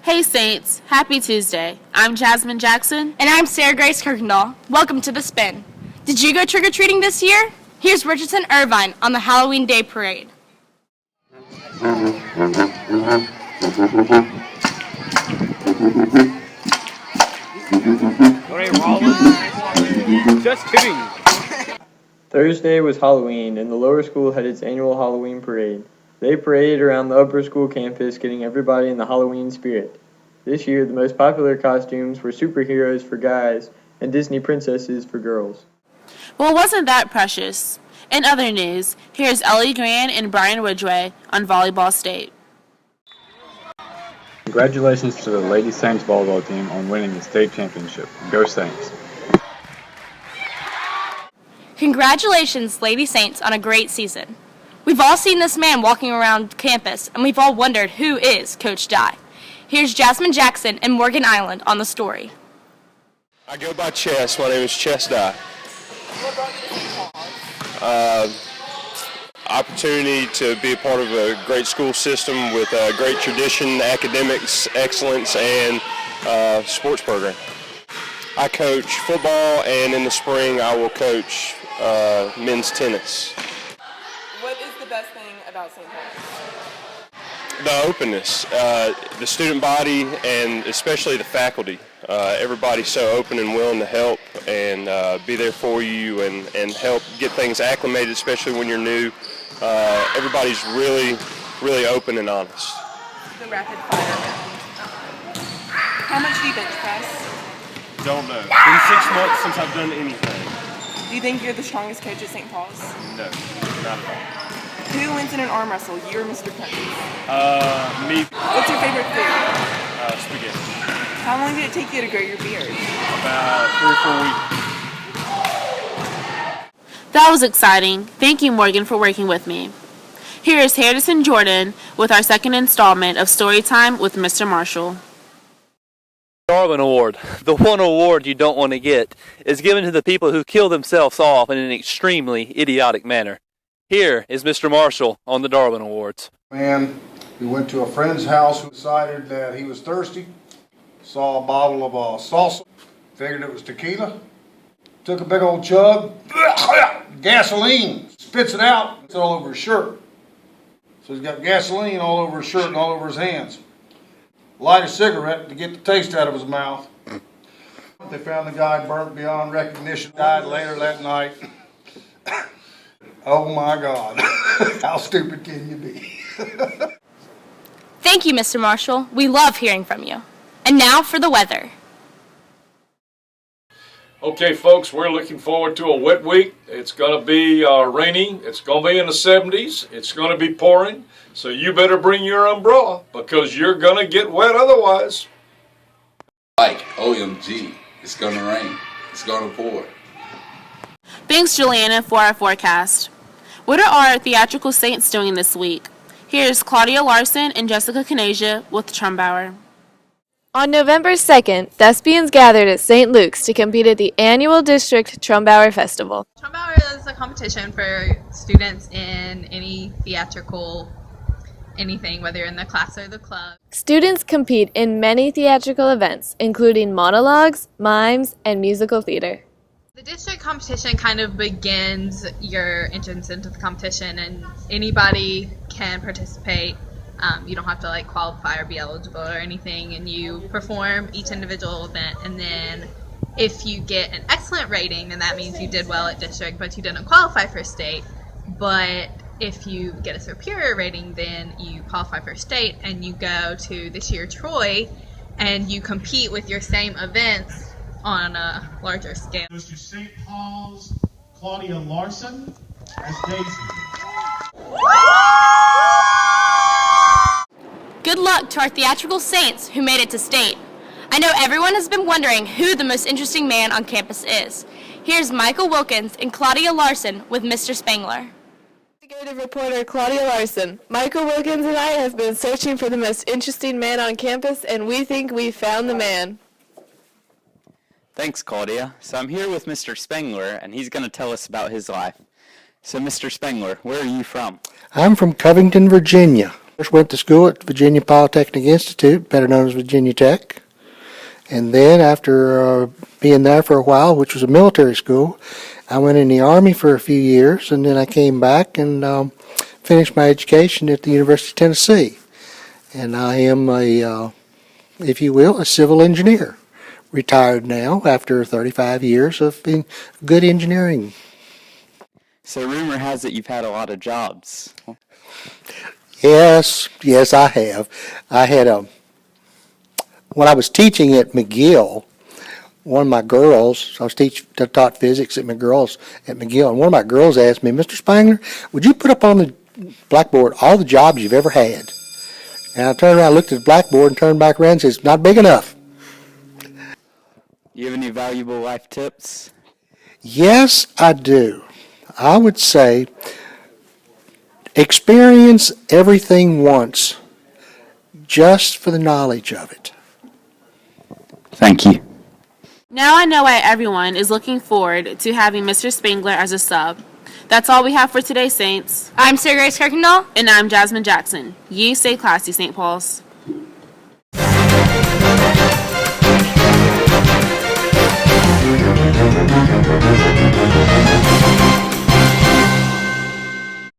Hey Saints, happy Tuesday. I'm Jasmine Jackson. And I'm Sarah Grace Kirkendall. Welcome to The Spin. Did you go trick-or-treating this year? Here's Richardson Irvine on the Halloween Day Parade. Just kidding. Thursday was Halloween, and the lower school had its annual Halloween parade. They paraded around the upper school campus, getting everybody in the Halloween spirit. This year, the most popular costumes were superheroes for guys and Disney princesses for girls. Well, wasn't that precious? In other news, here's Ellie Grand and Brian Ridgway on Volleyball State. Congratulations to the Lady Saints volleyball team on winning the state championship. Go Saints! Congratulations, Lady Saints, on a great season. We've all seen this man walking around campus, and we've all wondered who is Coach Dye. Here's Jasmine Jackson and Morgan Island on the story. I go by Chess. My name is Chess Dye. Opportunity to be a part of a great school system with a great tradition, academics, excellence, and sports program. I coach football, and in the spring I will coach men's tennis. What is the best thing about St. Paul's? The openness, the student body, and especially the faculty. Everybody's so open and willing to help and be there for you and help get things acclimated, especially when you're new. Everybody's really, really open and honest. The rapid fire round. How much do you bench press? Don't know. Been 6 months since I've done anything. Do you think you're the strongest coach at St. Paul's? No, not at all. Who wins in an arm wrestle, you or Mr. Perkins? Me. What's your favorite food? Spaghetti. How long did it take you to grow your beard? About 3 or 4 weeks. That was exciting. Thank you, Morgan, for working with me. Here is Harrison Jordan with our second installment of Storytime with Mr. Marshall. Darwin Award, the one award you don't want to get, is given to the people who kill themselves off in an extremely idiotic manner. Here is Mr. Marshall on the Darwin Awards. Man who went to a friend's house who decided that he was thirsty, saw a bottle of salsa, figured it was tequila, took a big old chug, gasoline, spits it out, it's all over his shirt. So he's got gasoline all over his shirt and all over his hands. Light a cigarette to get the taste out of his mouth. They found the guy burnt beyond recognition, died later that night. Oh my God, how stupid can you be? Thank you, Mr. Marshall. We love hearing from you. And now for the weather. Okay, folks, we're looking forward to a wet week. It's going to be rainy. It's going to be in the 70s. It's going to be pouring. So you better bring your umbrella because you're going to get wet otherwise. Like, OMG, it's going to rain. It's going to pour. Thanks, Juliana, for our forecast. What are our theatrical saints doing this week? Here's Claudia Larson and Jessica Kanasia with Trumbauer. On November 2nd, thespians gathered at St. Luke's to compete at the annual District Trumbauer Festival. Trumbauer is a competition for students in any theatrical anything, whether you're in the class or the club. Students compete in many theatrical events, including monologues, mimes, and musical theater. The district competition kind of begins your entrance into the competition, and anybody can participate. You don't have to qualify or be eligible or anything, and you perform each individual event, and then if you get an excellent rating, then that means you did well at district, but you didn't qualify for state. But if you get a superior rating, then you qualify for state, and you go to this year Troy, and you compete with your same events on a larger scale. Goes to St. Paul's Claudia Larson as Daisy. Good luck to our theatrical saints who made it to state. I know everyone has been wondering who the most interesting man on campus is. Here's Michael Wilkins and Claudia Larson with Mr. Spangler. Investigative reporter Claudia Larson. Michael Wilkins and I have been searching for the most interesting man on campus, and we think we've found the man. Thanks, Claudia. So I'm here with Mr. Spangler, and he's going to tell us about his life. So, Mr. Spangler, where are you from? I'm from Covington, Virginia. First went to school at Virginia Polytechnic Institute, better known as Virginia Tech. And then after being there for a while, which was a military school, I went in the Army for a few years, and then I came back and finished my education at the University of Tennessee. And I am if you will, a civil engineer. Retired now after 35 years of being good engineering. So rumor has it you've had a lot of jobs. Yes, I have. I had when I was teaching at McGill, one of my girls, I taught physics at McGill, and one of my girls asked me, Mr. Spangler, would you put up on the blackboard all the jobs you've ever had? And I turned around, looked at the blackboard, and turned back around and said, it's not big enough. You have any valuable life tips? Yes, I do. I would say experience everything once, just for the knowledge of it. Thank you. Now I know why everyone is looking forward to having Mr. Spangler as a sub. That's all we have for today, Saints. I'm Sarah Grace Kirkendall. And I'm Jasmine Jackson. You stay classy, St. Paul's.